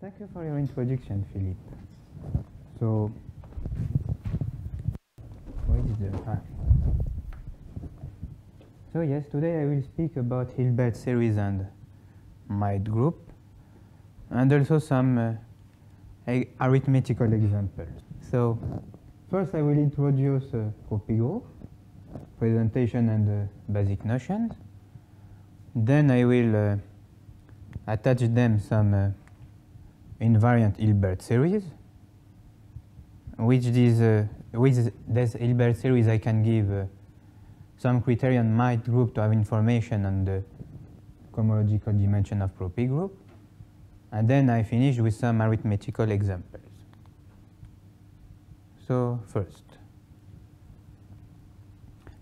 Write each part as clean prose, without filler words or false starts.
Thank you for your introduction, Philippe. So, where is the So yes, today I will speak about Hilbert Series and mild group, and also some arithmetical examples. So, first I will introduce Propigroup, presentation and basic notions. Then I will attach them some invariant Hilbert series. With this Hilbert series, I can give some criterion mild group to have information on the cohomological dimension of Propigroup. And then I finish with some arithmetical examples. So first,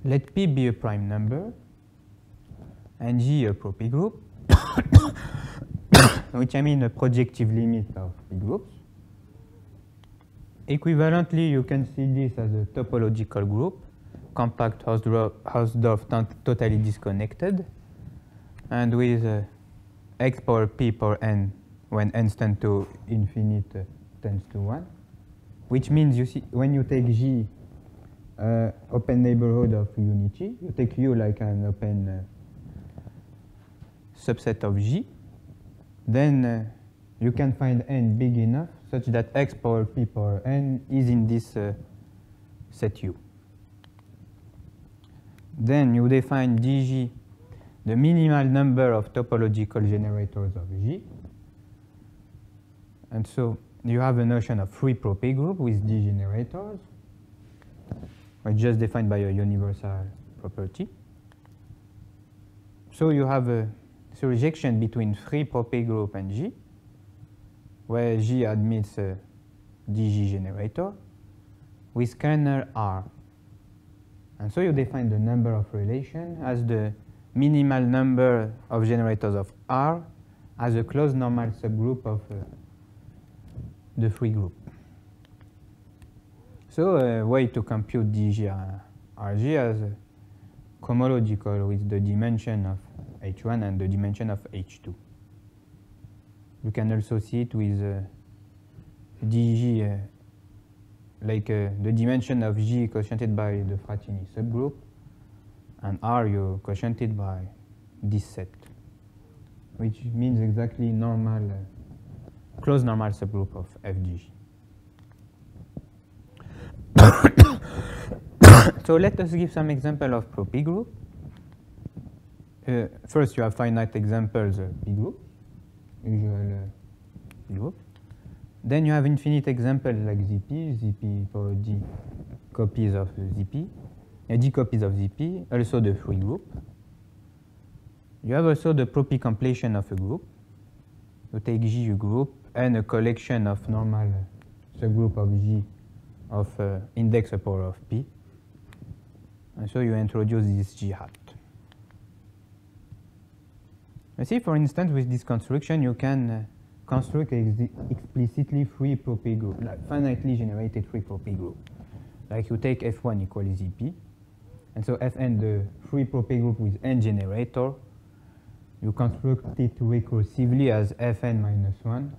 let P be a prime number and G a Propigroup, which I mean a projective limit of P groups. Equivalently, you can see this as a topological group, compact Hausdorff totally disconnected, and with x power p power n when n tends to infinite tends to 1, which means you see when you take G open neighborhood of unity, you take U like an open subset of G, then you can find n big enough such that x power p power n is in this set U. Then you define dg, the minimal number of topological generators of G. And so you have a notion of free Propigroup with D generators, which is just defined by a universal property. So you have a surjection between free Propigroup and G, where G admits a dg generator with kernel R. And so you define the number of relation as the minimal number of generators of R as a closed normal subgroup of the free group. So a way to compute dg Rg as cohomological with the dimension of H1 and the dimension of H2. You can also see it with dg like the dimension of G quotiented by the Fratini subgroup, and R you quotiented by this set, which means exactly normal, closed normal subgroup of FDG. So let us give some example of Propigroup. First you have finite examples P group, usual P group. Then you have infinite examples like ZP power D copies of ZP, D copies of ZP, also the free group. You have also the Propigroup of a group. You take G a group and a collection of normal subgroup of G of index a power of P. And so you introduce this G hat. You see, for instance, with this construction, you can construct explicitly free Propigroup, like finitely generated free Propigroup. Like you take F1 equals ZP, and so Fn, the free Propigroup with n generator, you construct it recursively as Fn minus 1.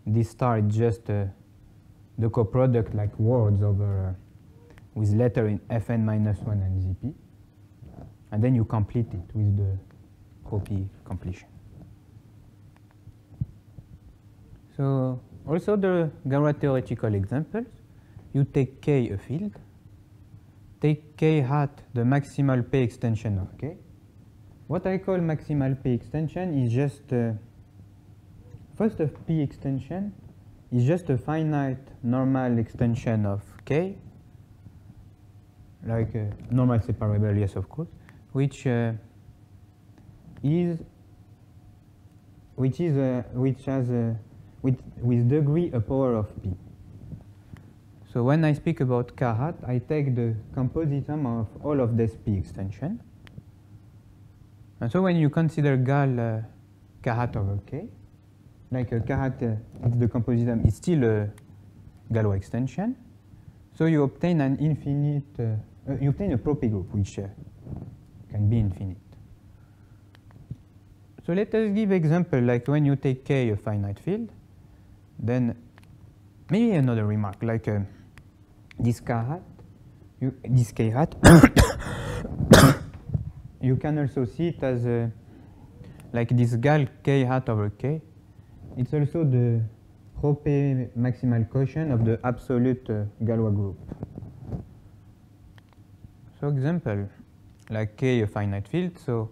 This star is just the coproduct like words over with letter in Fn minus 1 and ZP. And then you complete it with the Propy completion. So also the Gamma theoretical examples, you take K a field, take K hat the maximal P extension of K. What I call maximal P extension is just, first of P extension is just a finite normal extension of K, like a normal separable, yes of course, which has with degree a power of P. So when I speak about K hat, I take the compositum of all of this P extension. And so when you consider Gal K hat over K, like K hat the compositum is still a Galois extension, so you obtain an infinite, you obtain a Propigroup which can be infinite. So let us give example like when you take K a finite field, Then maybe another remark, like this k hat, you can also see it as like this gal k hat over k. It's also the Propé maximal quotient of the absolute Galois group. So example, like k a finite field, so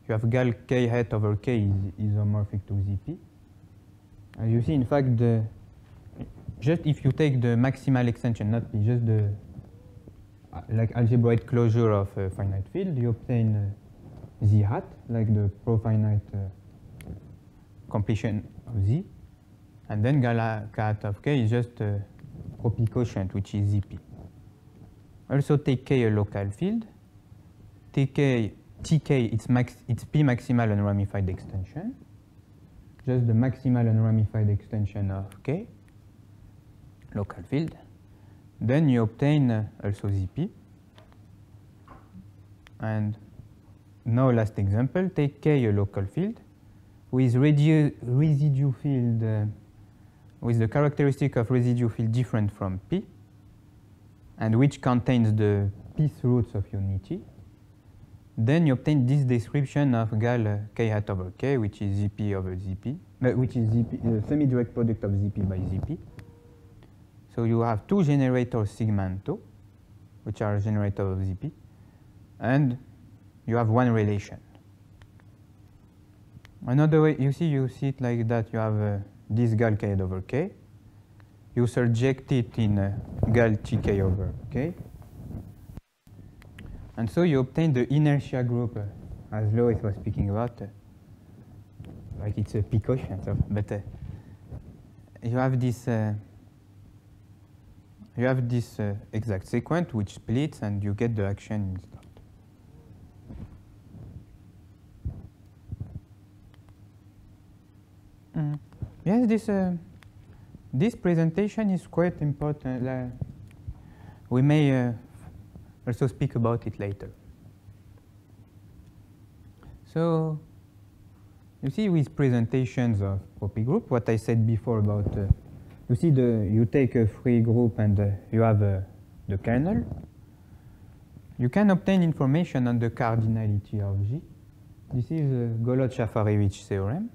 you have gal k hat over k is isomorphic to Zp. As you see, in fact, just if you take the maximal extension, not P, just the like algebraic closure of a finite field, you obtain Z hat, like the profinite completion of Z. And then gal k hat of k is just a Propy quotient, which is Zp. Also take k a local field. Tk, it's P maximal unramified extension. Just the maximal unramified extension of k, local field. Then you obtain also Zp. And now last example, take k a local field with residue field with the characteristic of residue field different from P, and which contains the pth roots of unity. Then you obtain this description of gal k hat over k, which is Zp over Zp, which is Zp, semi-direct product of Zp by Zp. So you have two generators sigma and tau, which are generator of Zp, and you have one relation. Another way, you see it like that. You have this gal k hat over k. You surject it in gal tk over k. And so you obtain the inertia group, as Lois was speaking about, like it's a P quotient. But you have this exact sequence which splits, and you get the action installed. Yes, this presentation is quite important. We may also speak about it later. So you see with presentations of Propigroup, what I said before about, you see you take a free group and you have the kernel. You can obtain information on the cardinality of G. This is a Golod-Shafarevich theorem.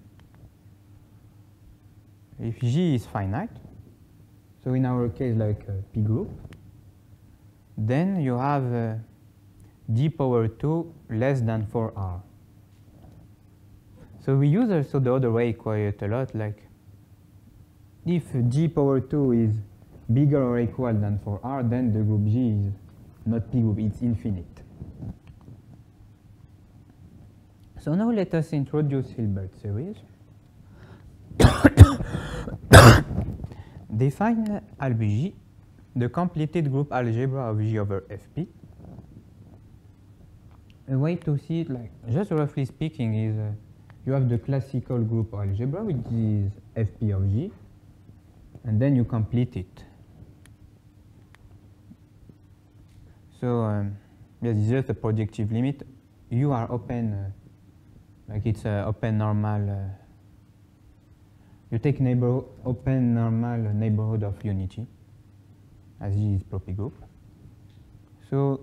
If G is finite, so in our case like P group, then you have d power 2 less than 4r. So we use also the other way quite a lot, like if g power 2 is bigger or equal than 4r, then the group G is not P group, it's infinite. So now let us introduce Hilbert series. Define alb-G, the completed group algebra of G over Fp. A way to see it, like just roughly speaking, is you have the classical group algebra, which is Fp of G, and then you complete it. So yes, it's just a projective limit. You are open, like it's an open normal. You take open normal neighborhood of unity, as G is Propigroup. So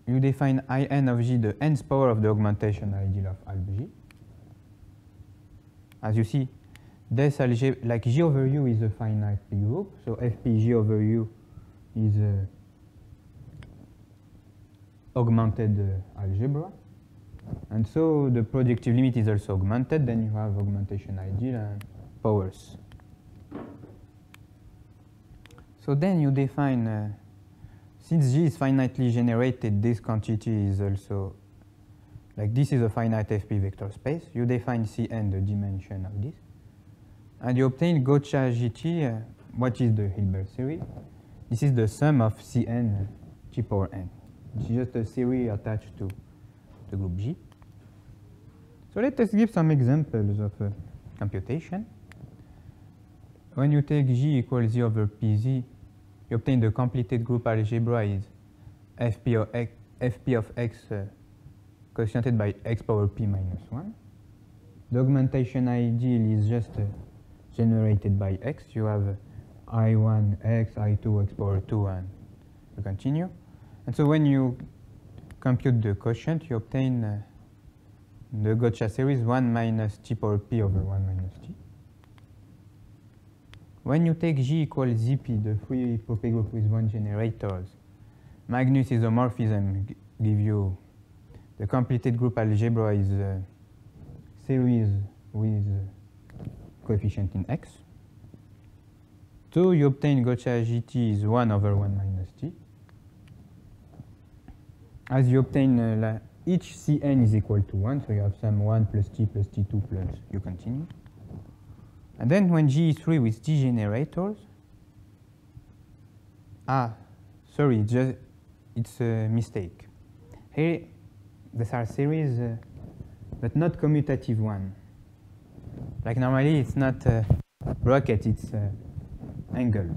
you define In of G, the nth power of the augmentation ideal of alb-G. As you see, this algebra, like G over U is a finite P group, so Fp G over U is a augmented algebra. And so the projective limit is also augmented, then you have augmentation ideal and powers. So then you define, since G is finitely generated, this quantity is also, like this is a finite Fp vector space. You define Cn, the dimension of this. And you obtain Gaussian GT, what is the Hilbert series. This is the sum of Cn G power n. It's just a series attached to the group G. So let us give some examples of computation. When you take G equals Z over Pz, you obtain the completed group algebra is Fp of x quotiented by x power p minus 1. The augmentation ideal is just generated by x. You have I1 x, I2 x power 2, and you continue. And so when you compute the quotient, you obtain the Gotcha series 1 minus t power p over 1 minus t. When you take G equals Zp, the free Propigroup with one generators, Magnus isomorphism give you the completed group algebra is a series with coefficient in x. So you obtain Gotcha GT is 1 over 1 minus t. As you obtain each Cn is equal to 1, so you have some 1 plus t plus t2 plus you continue. And then when G is free with T generators, sorry, it's a mistake. Here, these are series, but not commutative one. Like normally, it's not bracket, it's angles.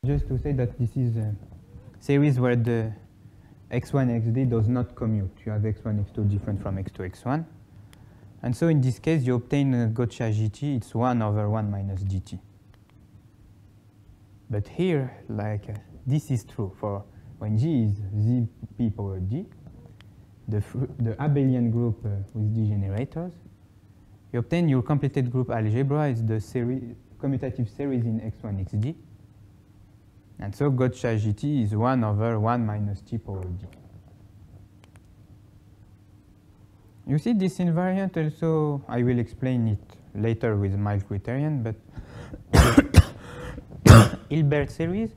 Just to say that this is a series where the x1, xd does not commute. You have x1, x2 different from x2, x1. And so in this case, you obtain Gotcha GT, it's 1 over 1 minus dt. But here, this is true for when G is Zp power d, the abelian group with D generators, you obtain your completed group algebra is the commutative series in x1, xd. And so Gotcha GT is 1 over 1 minus t power d. You see this invariant also, I will explain it later with mild criterion, but Hilbert series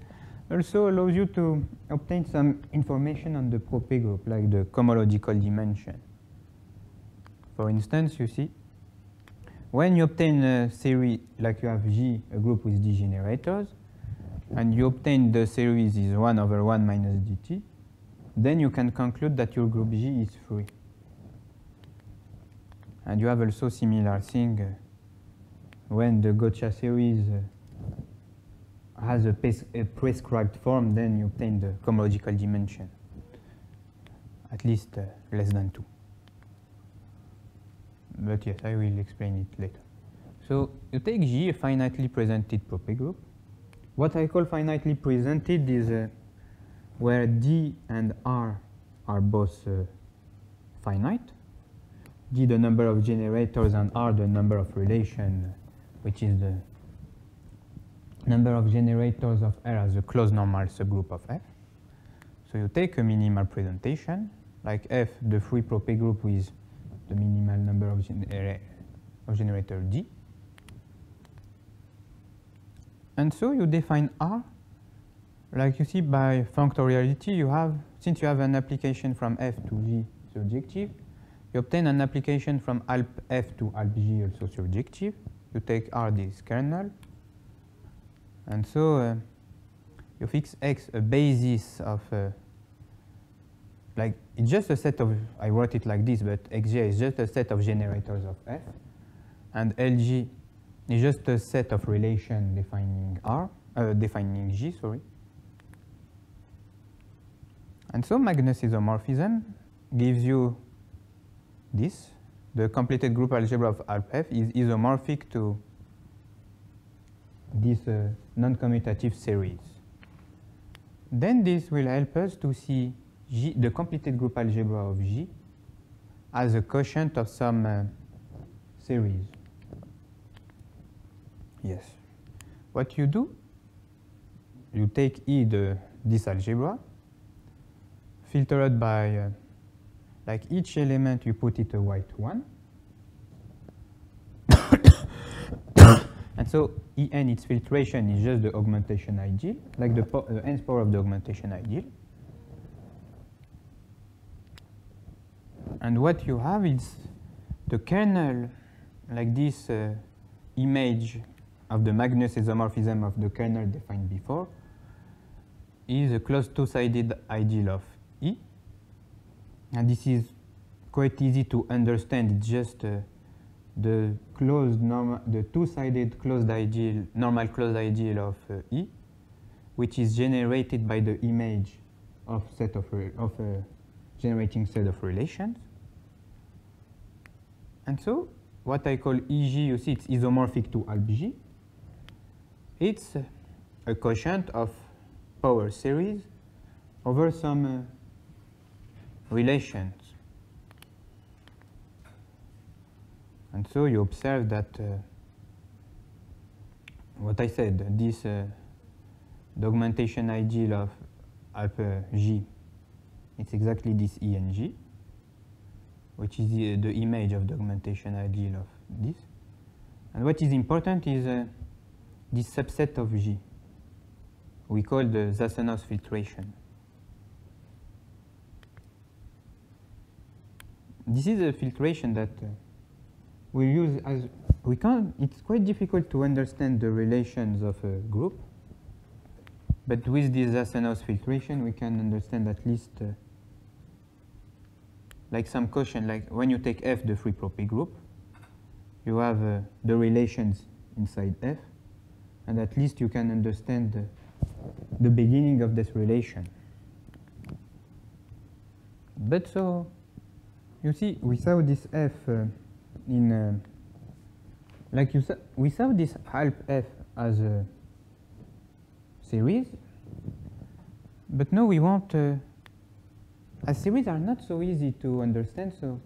also allows you to obtain some information on the Propigroup, like the cohomological dimension. For instance, you see, when you obtain a series, like you have G, a group with D generators, and you obtain the series is 1 over 1 minus dt, then you can conclude that your group G is free. And you have also similar thing when the Gotcha series has a prescribed form, then you obtain the cohomological dimension, at least less than 2. But yes, I will explain it later. So you take G, a finitely presented Propigroup. What I call finitely presented is where D and R are both finite. D the number of generators and R the number of relation, which is the number of generators of R as a closed normal subgroup of F. So you take a minimal presentation, like F, the free Propigroup with the minimal number of generator D. And so you define R, like you see by functoriality, you have, since you have an application from F to G surjective, you obtain an application from alp F to alp G also surjective. You take R this kernel. And so you fix X a basis of, like, it's just a set of, I wrote it like this, but Xj is just a set of generators of F. And Lg is just a set of relation defining defining G, sorry. And so Magnus isomorphism gives you this. The completed group algebra of alp F is isomorphic to this non-commutative series. Then this will help us to see G, the completed group algebra of G, as a quotient of some series. Yes. What you do, you take E, this algebra, filtered by, like each element you put it a white one. And so En, its filtration is just the augmentation ideal, like the nth power of the augmentation ideal. And what you have is the kernel, like this image of the Magnus isomorphism of the kernel defined before, is a closed two-sided ideal of E. And this is quite easy to understand. It's just the two-sided closed ideal, normal closed ideal of E, which is generated by the image of a generating set of relations. And so what I call EG, you see it's isomorphic to alg. It's a quotient of power series over some relations. And so you observe that what I said, this the augmentation ideal of alpha G, it's exactly this E and G, which is the image of the augmentation ideal of this. And what is important is this subset of G. We call the Zasanos filtration. This is a filtration that we use as we can't. It's quite difficult to understand the relations of a group, but with this Zasanos filtration, we can understand at least like some quotient. Like when you take F, the free Propigroup, you have the relations inside F, and at least you can understand the beginning of this relation. But so, you see, we saw this F in, like we saw this half F as a series, but now we want, as series are not so easy to understand, so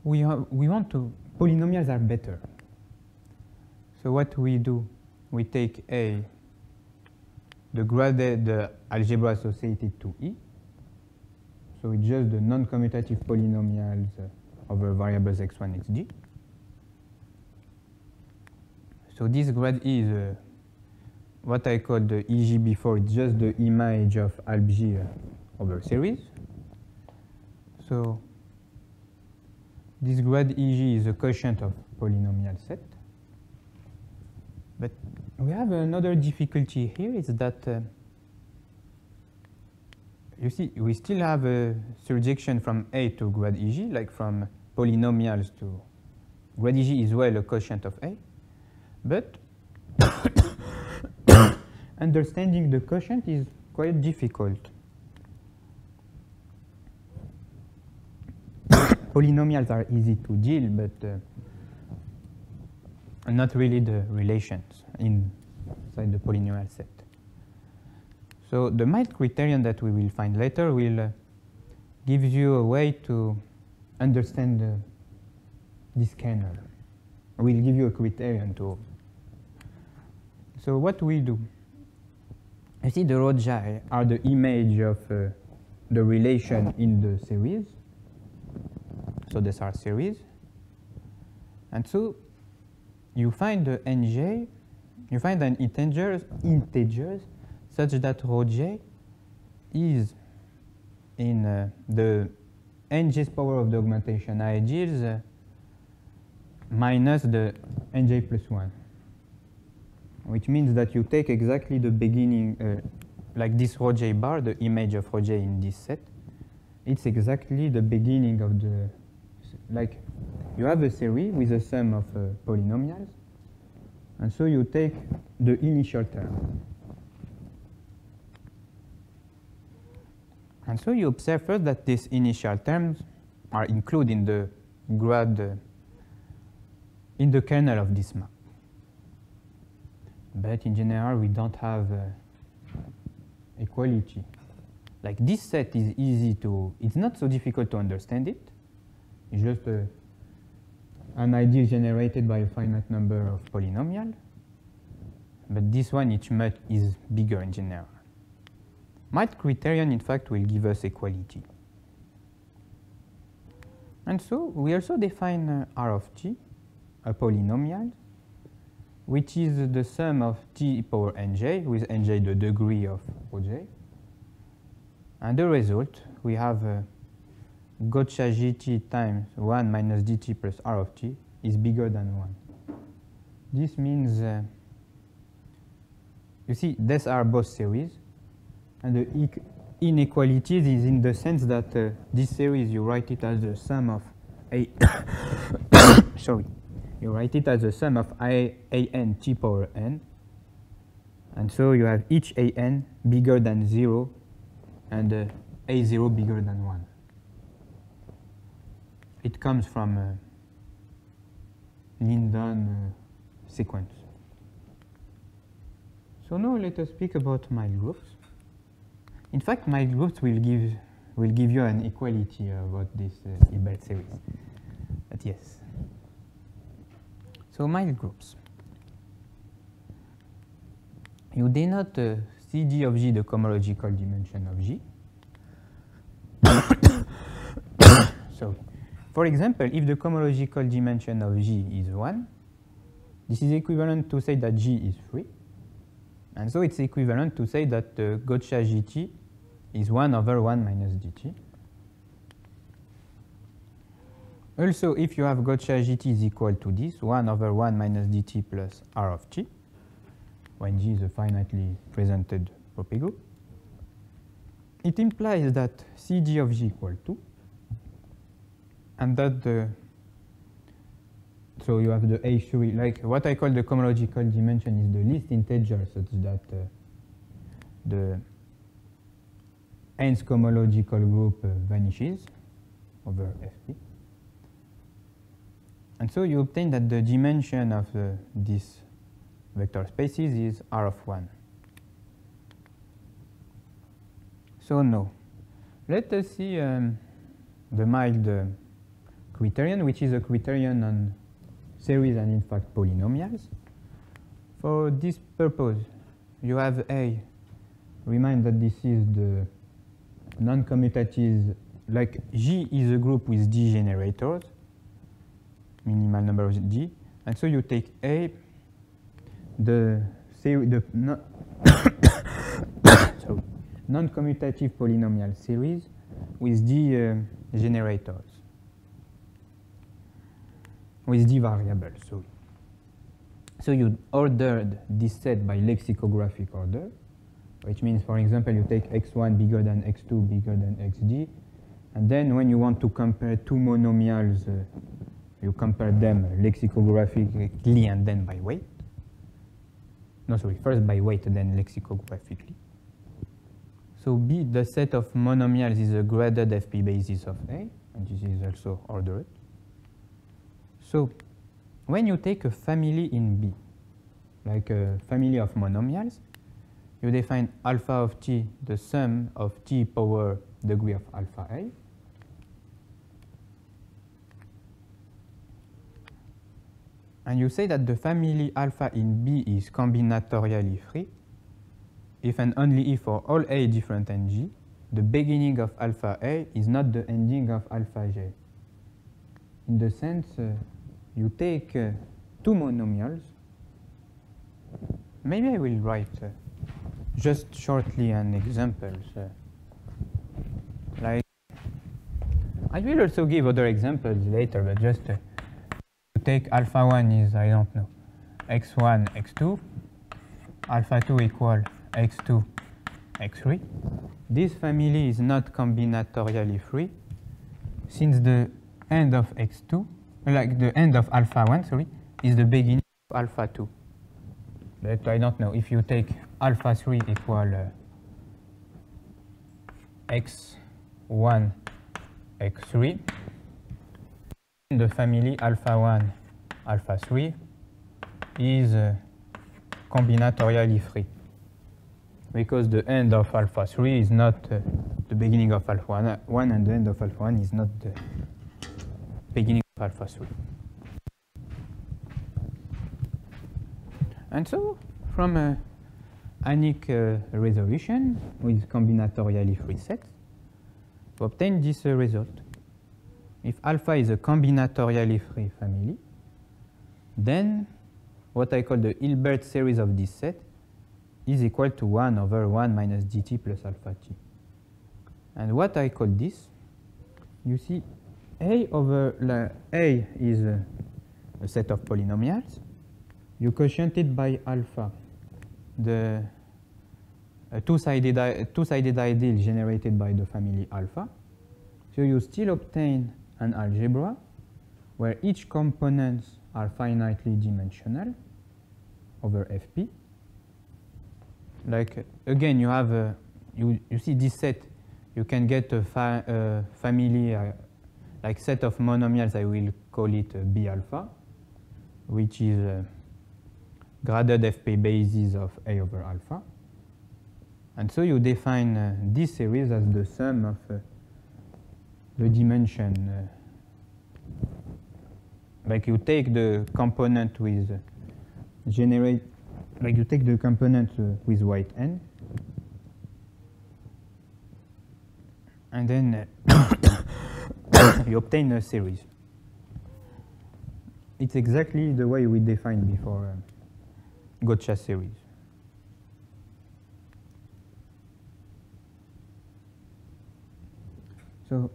we want to, polynomials are better. So what we do, we take A, the graded algebra associated to E. So it's just the non-commutative polynomials over variables x1, xg. So this grad E is what I called the EG before. It's just the image of alg over series. So this grad EG is a quotient of polynomial set. But we have another difficulty here, is that you see, we still have a surjection from A to grad EG, like from polynomials to grad EG is well a quotient of A. But understanding the quotient is quite difficult. Polynomials are easy to deal, but not really the relations inside the polynomial set. So the mild criterion that we will find later will give you a way to understand this kernel. We'll give you a criterion too. So what we do, you see the Roja are the image of the relation in the series. So these are series. And so you find the nj, you find an integers such that rho j is in the njth power of the augmentation ideals minus the nj plus 1, which means that you take exactly the beginning, like this rho j bar, the image of rho j in this set. It's exactly the beginning of the, like you have a series with a sum of polynomials, and so you take the initial term. And so you observe first that these initial terms are included in the grad, in the kernel of this map. But in general, we don't have equality. Like this set is easy to, it's not so difficult to understand it. It's just an ideal generated by a finite number of polynomials. But this one is bigger in general. Mild criterion, in fact, will give us equality. And so we also define R of t, a polynomial, which is the sum of t power nj, with nj the degree of oj. And the result, we have gotcha gt times 1 minus dt plus R of t is bigger than 1. This means, you see, these are both series. And the inequalities is in the sense that this series, you write it as the sum of a, sorry, you write it as the sum of an t power n. And so you have each an bigger than 0 and a0 bigger than 1. It comes from done sequence. So now let us speak about mild groups. In fact, mild groups will give you an equality about this Hilbert series. But yes. So mild groups. You denote Cg of G the cohomological dimension of G. So, for example, if the cohomological dimension of G is 1, this is equivalent to say that G is free. And so it's equivalent to say that the Gaussian GT is 1 over 1 minus dt. Also, if you have Gaussian GT is equal to this, 1 over 1 minus dt plus R of t, when G is a finitely presented Propigroup, it implies that Cg of G equal to, and that so you have the A3, like what I call the cohomological dimension is the least integer, such that the nth cohomological group vanishes over Fp. And so you obtain that the dimension of this vector spaces is R of 1. So now, let us see the mild criterion, which is a criterion on series and in fact polynomials. For this purpose, you have A. Remind that this is the non-commutative, like G is a group with D generators, minimal number of D, and so you take A, the non-commutative polynomial series with D generators, with D variables. So you ordered this set by lexicographic order, which means, for example, you take x1 bigger than x2 bigger than xd, and then when you want to compare two monomials, you compare them lexicographically and then by weight. No, sorry, first by weight and then lexicographically. So B, the set of monomials, is a graded FP basis of A, and this is also ordered. So when you take a family in B, like a family of monomials, you define alpha of t, the sum of t power degree of alpha A. And you say that the family alpha in B is combinatorially free if and only if for all A different than G, the beginning of alpha A is not the ending of alpha J. In the sense, you take two monomials. Maybe I will write just shortly an example. Like, I will also give other examples later, but just to take alpha 1 is, I don't know, x1, x2, alpha 2 equal x2, x3. This family is not combinatorially free since the end of x2, like the end of alpha 1, sorry, is the beginning of alpha 2. But I don't know, if you take alpha 3 equal x1, x3, the family alpha 1, alpha 3 is combinatorially free, because the end of alpha 3 is not the beginning of alpha 1, and the end of alpha 1 is not the beginning of alpha 3. And so, from a Anick resolution with combinatorially free sets, we obtain this result. If alpha is a combinatorially free family, then what I call the Hilbert series of this set is equal to 1 over 1 minus dt plus alpha t. And what I call this, you see, A over A is a set of polynomials. You quotiented by alpha the two-sided ideal generated by the family alpha. So you still obtain an algebra where each components are finitely dimensional over Fp. Like again, you have you see this set. You can get a family like set of monomials. I will call it B alpha. which is graded FP basis of A over alpha. And so you define this series as the sum of the dimension. Like you take the component with like you take the component with weight n, and then you obtain a series. It's exactly the way we defined before Gotcha series. So,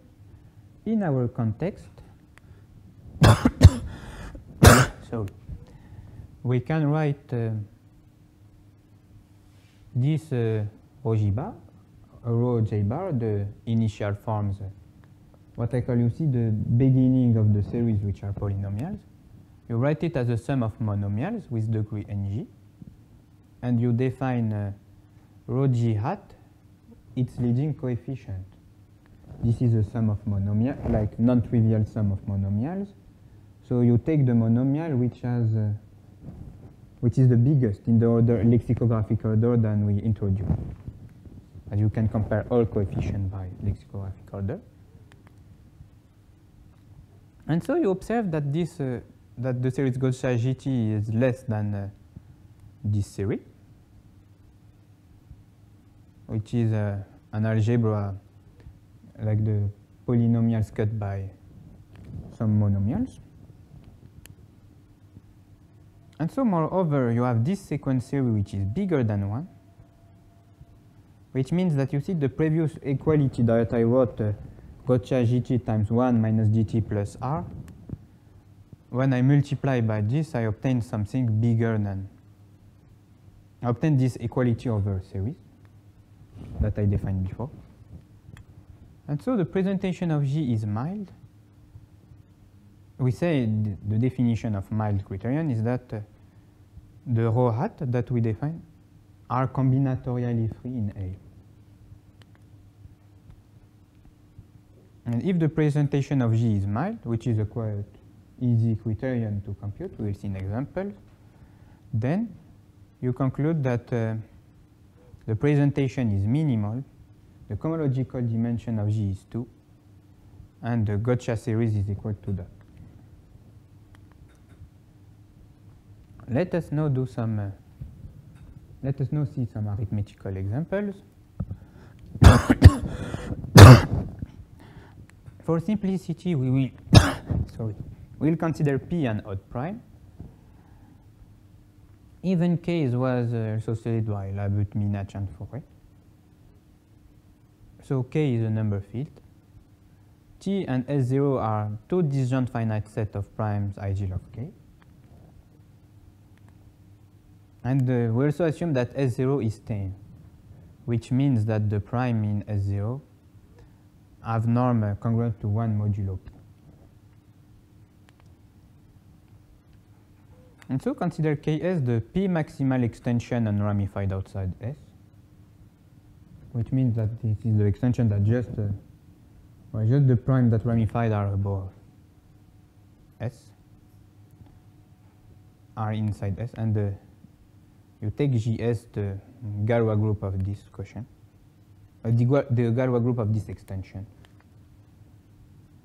in our context, so we can write this rho J bar, the initial forms, what I call, you see, the beginning of the series, which are polynomials. You write it as a sum of monomials with degree ng, and you define rho G hat, its leading coefficient. This is a sum of monomials, like non-trivial sum of monomials. So you take the monomial which is the biggest in the order, lexicographic order than we introduced. As you can compare all coefficients by lexicographic order. And so you observe that this that the series Gotcha GT is less than this series, which is an algebra like the polynomials cut by some monomials. And so moreover, you have this sequence series which is bigger than 1, which means that you see the previous equality that I wrote, Gotcha GT times 1 minus GT plus R. When I multiply by this, I obtain something bigger than, I obtain this equality over series that I defined before. And so the presentation of G is mild. We say the definition of mild criterion is that the rho hat that we define are combinatorially free in A. And if the presentation of G is mild, which is a quite easy criterion to compute, we will see in examples, then you conclude that the presentation is minimal, the cohomological dimension of G is 2, and the Gotcha series is equal to that. Let us now do some. Let us now see some arithmetical examples. For simplicity, we will we'll consider P an odd prime. Even case was associated by Labute, Minach, and Fourier. So K is a number field. T and S0 are two disjoint finite set of primes ideal of K. And we also assume that S0 is tame, which means that the prime in S0 have norm congruent to 1 modulo P. And so consider Ks the P maximal extension unramified outside S, which means that this is the extension that just the prime that ramified are above S, are inside S, and you take GS, the Galois group of this quotient, the Galois group of this extension.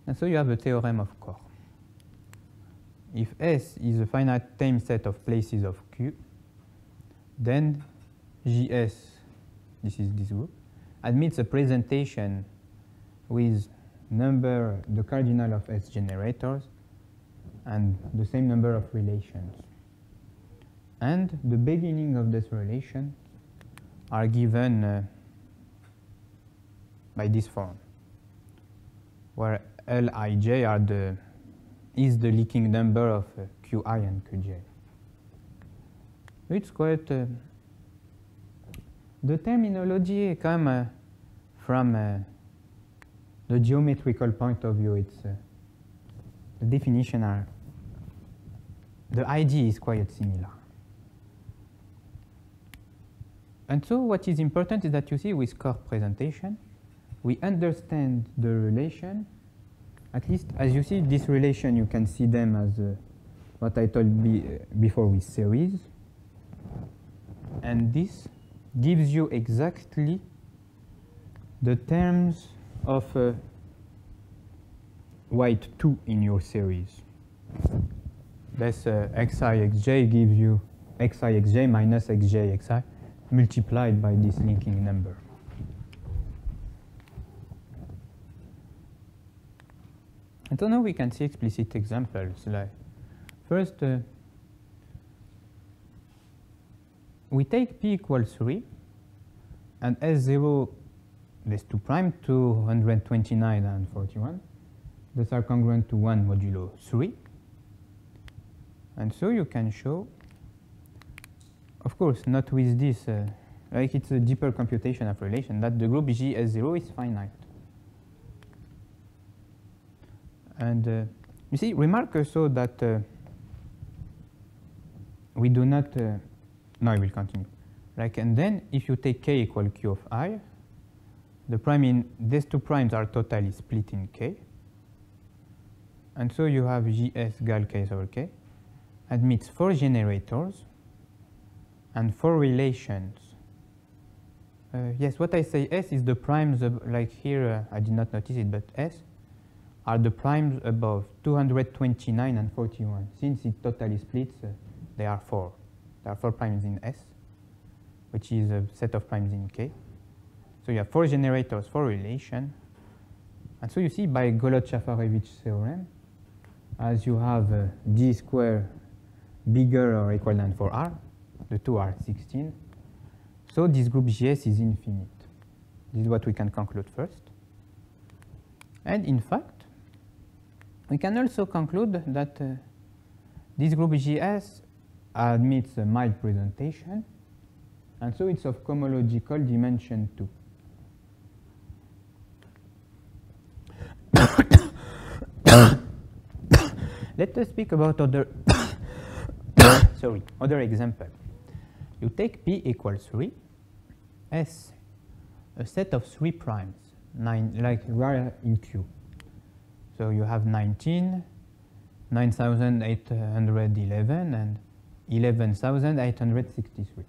And so you have a theorem of Core. If S is a finite tame set of places of Q, then GS, this is this group, admits a presentation with the cardinal of S generators and the same number of relations. And the beginning of this relation are given by this form, where Lij is the leaking number of Qi and Qj. It's quite the terminology come from the geometrical point of view. It's the definition are, the idea is quite similar. And so what is important is that you see with Core presentation, we understand the relation. At least as you see this relation, you can see them as what I told before with series. And this gives you exactly the terms of weight 2 in your series. This xi xj gives you xi xj minus xj xi multiplied by this linking number. And so now we can see explicit examples. Like first, we take p equals 3 and S0 is 2 prime, 229 and 41. These are congruent to 1 modulo 3. And so you can show, of course, not with this, like it's a deeper computation of relation, that the group G S0 is finite. And you see, remark also that we do not, no, I will continue. Like, and then if you take k equal q of I, the prime in these two primes are totally split in k. And so you have GS gal k over k admits 4 generators and 4 relations. Yes, what I say S is the primes, like here, I did not notice it, but S are the primes above 229 and 41. Since it totally splits, they are 4. There are 4 primes in S, which is a set of primes in K. So you have 4 generators, 4 relations. And so you see by Golod-Shafarevich theorem, as you have D square bigger or equal than 4R, the two are 16. So this group GS is infinite. This is what we can conclude first. And in fact, we can also conclude that this group GS admits a mild presentation, and so it's of cohomological dimension 2. Let us speak about other other example. You take P equals 3, S, a set of 3 primes, 9, like we are in Q. So you have 19, 9,811, and 11,863.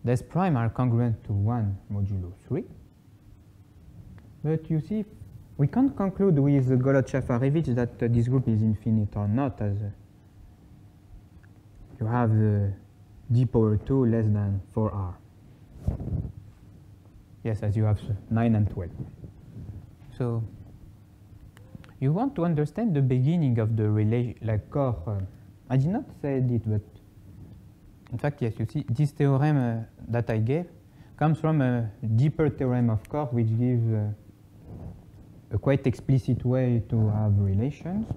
These primes are congruent to 1 modulo 3. But you see, we can't conclude with Golod-Shafarevich that this group is infinite or not, as you have d power 2 less than 4R. Yes, as you have 9 and 12. So you want to understand the beginning of the relation, like core. I did not say it, but in fact, yes, you see, this theorem that I gave comes from a deeper theorem of core, which gives a quite explicit way to have relations.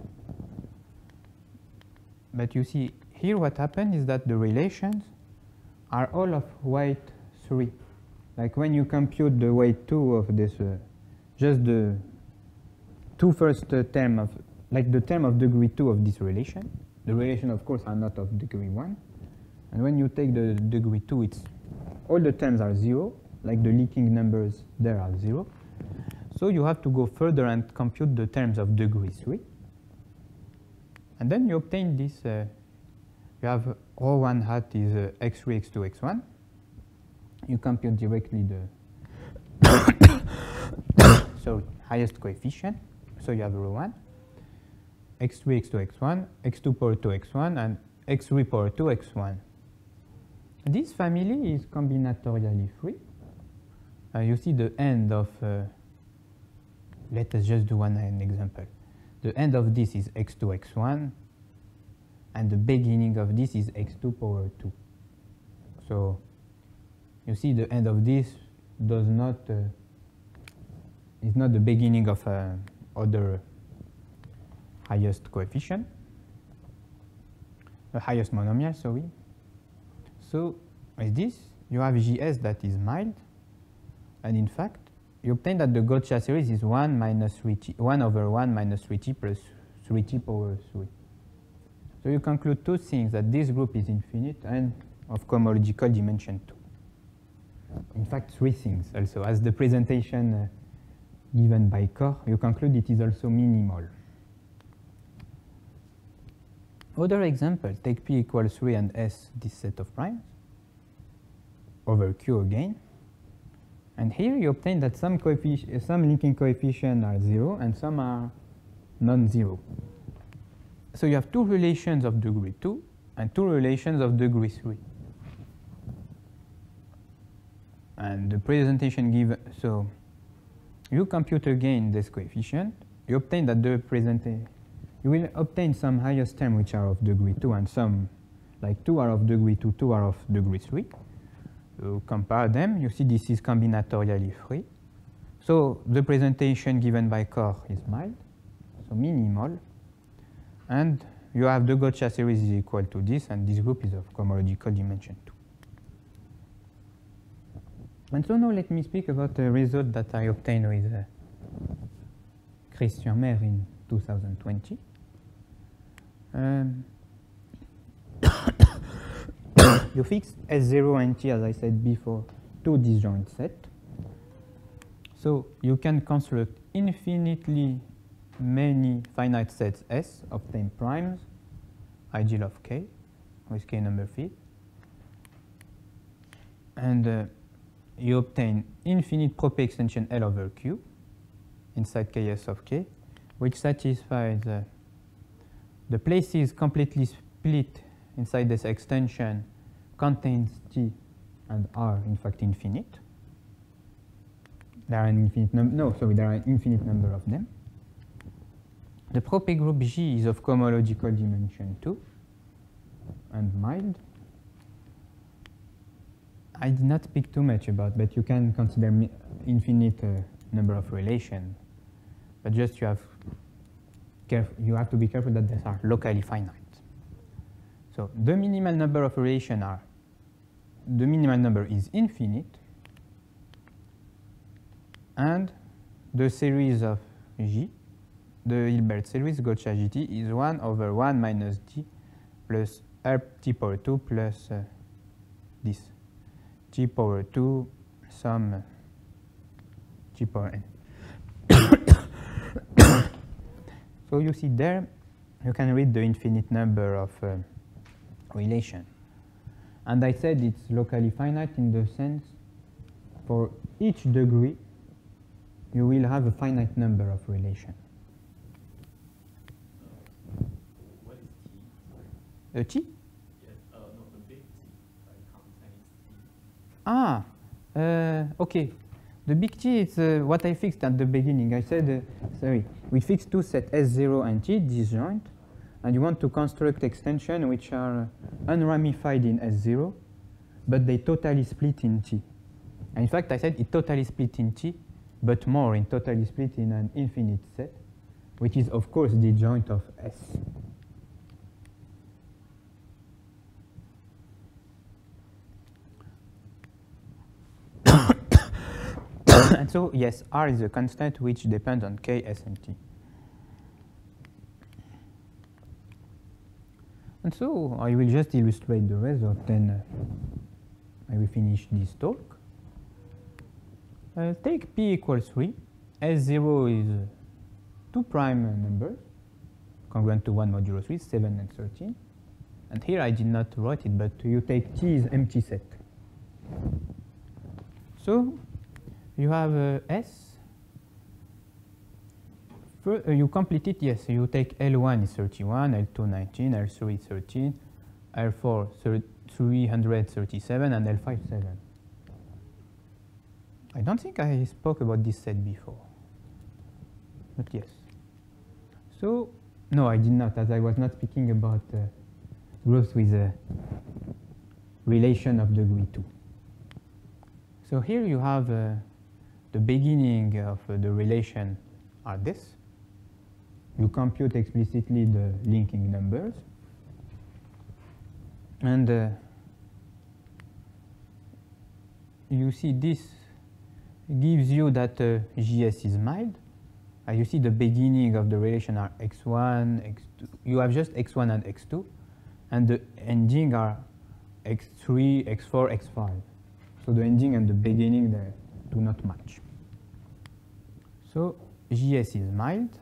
But you see, here what happened is that the relations are all of weight 3. Like when you compute the weight 2 of this, just the two first term of, like the term of degree 2 of this relation. The relation, of course, are not of degree 1. And when you take the degree 2, it's all the terms are 0, like the leaking numbers there are 0. So you have to go further and compute the terms of degree 3. And then you obtain this, you have rho 1 hat is x3, x2, x1. You compute directly the highest coefficient. So you have rho 1, x3, x2, x1, x2 power 2, x1, and x3 power 2, x1. This family is combinatorially free. You see the end of, let us just do one example. The end of this is x2, x1, and the beginning of this is x2 power 2. So you see the end of this does not, is not the beginning of other highest coefficient, the highest monomial, sorry. So with this, you have GS that is mild, and in fact, you obtain that the Golod series is 1 minus 3t, 1 over 1 minus 3t plus 3t power 3. So you conclude two things, that this group is infinite and of cohomological dimension 2. In fact, 3 things also. As the presentation given by Core, you conclude it is also minimal. Other example, take P equals 3 and S this set of primes over Q again. And here you obtain that some linking coefficients are 0 and some are non-zero. So you have two relations of degree 2 and two relations of degree 3. And the presentation given, so you compute again this coefficient, you obtain that you will obtain some highest term which are of degree 2 and some, like 2 are of degree 2, 2 are of degree 3. You compare them, you see this is combinatorially free. So the presentation given by Core is mild, so minimal. And you have the Golod series is equal to this, and this group is of cohomological dimension 2. And so now let me speak about the result that I obtained with Christian Mer in 2020. You fix S0 and T, as I said before, two disjoint sets. So you can construct infinitely many finite sets S, obtain primes, ideal of K, with K number fit. And you obtain infinite Propé extension L over Q inside Ks of K, which satisfies the places completely split inside this extension contains T and are in fact infinite. There are an infinite there are an infinite number of them. The Propigroup G is of cohomological dimension 2 and mild. I did not speak too much about, but you can consider infinite number of relations. But just you have to be careful that these are locally finite. So the minimal number of relations are, the minimal number is infinite, and the series of G, the Hilbert series Golod GT is 1 over 1 minus D plus R T power 2 plus this. G power 2 some G power n. So you see there, you can read the infinite number of relation. And I said it's locally finite in the sense for each degree you will have a finite number of relation. What is T? The T? Yes, no, the big T. How tiny is T? Okay. The big T is what I fixed at the beginning. I said, we fixed two sets S0 and T disjoint, and you want to construct extensions which are unramified in S0, but they totally split in T. And in fact, I said it totally split in T, but more in totally split in an infinite set, which is, of course, the joint of S. And so, yes, R is a constant which depends on K, S, and T. And so I will just illustrate the result, then I will finish this talk. Take P equals 3. S0 is 2 prime numbers, congruent to 1 modulo 3, 7 and 13. And here I did not write it, but you take T is empty set. So you have S. You complete it, yes. You take L1 is 31, L2 19, L3 13, L4 337, and L5 7. I don't think I spoke about this set before, but yes. So, no, I did not, as I was not speaking about groups with a relation of degree 2. So here you have the beginning of the relation are this. You compute explicitly the linking numbers. And you see this gives you that GS is mild. You see the beginning of the relation are x1, x2. You have just x1 and x2. And the ending are x3, x4, x5. So the ending and the beginning they do not match. So GS is mild.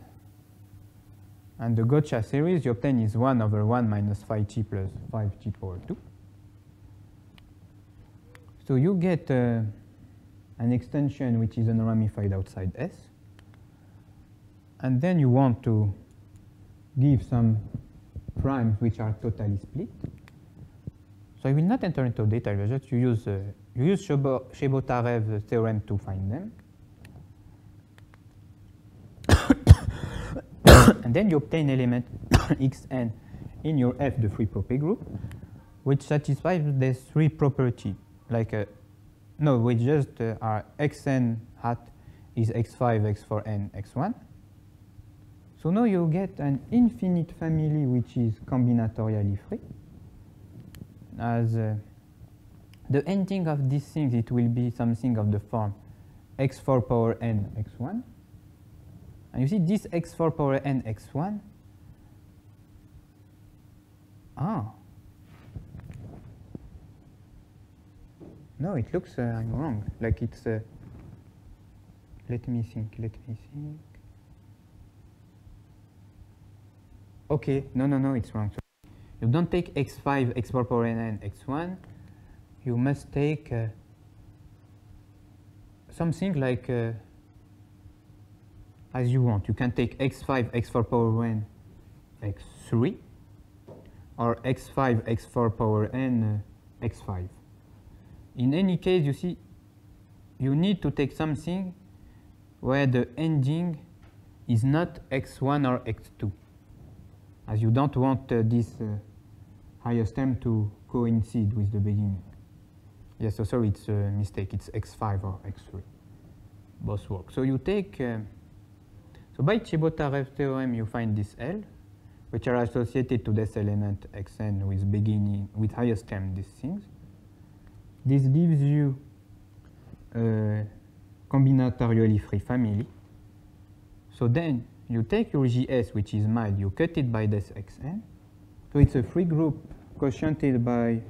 And the Gotcha series you obtain is 1 over 1 minus 5t plus 5t power 2. So you get an extension which is unramified outside S. And then you want to give some primes which are totally split. So I will not enter into detail, but just you use Chebotarev's theorem to find them. And then you obtain element xn in your F, the free Propigroup, which satisfies this three property. Like no, we just are xn hat is x5, x4, n, x1. So now you get an infinite family which is combinatorially free. As the ending of these things, it will be something of the form x4 power n, x1. And you see this x4 power n, x1. No, it looks I'm wrong. Like it's. Let me think. Okay, no, it's wrong. So you don't take x5, x4 power n, x1. You must take something like as you want. You can take x5, x4 power n, x3, or x5, x4 power n, x5. In any case, you see, you need to take something where the ending is not x1 or x2, as you don't want this highest term to coincide with the beginning. Yes, so sorry, it's a mistake. It's x5 or x3. Both work. So you take, so by Chebotarev's theorem, you find this L, which are associated to this element xn with beginning, with highest term, these things. This gives you a combinatorially free family. So then you take your GS, which is mild, you cut it by this xn. So it's a free group quotiented by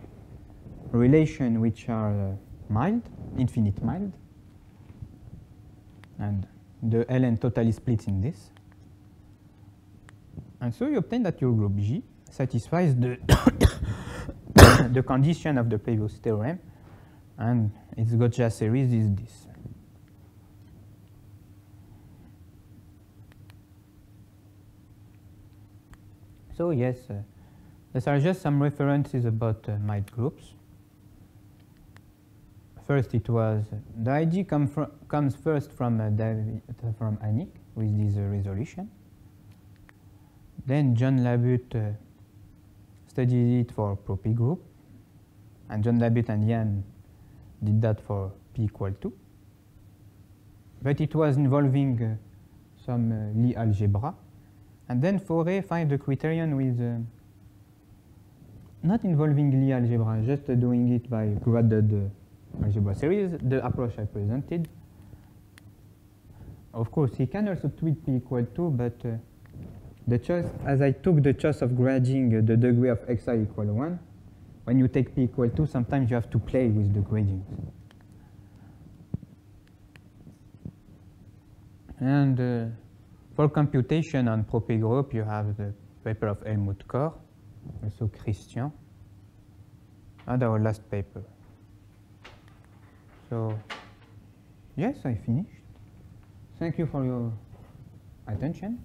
relation which are mild, infinite mild. And the ln totally splits in this. And so you obtain that your group G satisfies the, the condition of the previous theorem. And its Gotcha series is this. So yes, these are just some references about mild groups. First, it was the idea comes first from Anick with this resolution. Then John Labute studied it for Propigroup, and John Labute and Jan did that for p equal 2. But it was involving some Lie algebra. And then Fourier find the criterion with not involving Lie algebra, just doing it by graded algebra series, the approach I presented. Of course, he can also treat p equal 2, but the choice, as I took the choice of grading the degree of xi equal 1, when you take p equal 2, sometimes you have to play with the gradings. And for computation on Propigroup, you have the paper of Helmut Kohr, also Christian, and our last paper. So, yes, I finished. Thank you for your attention.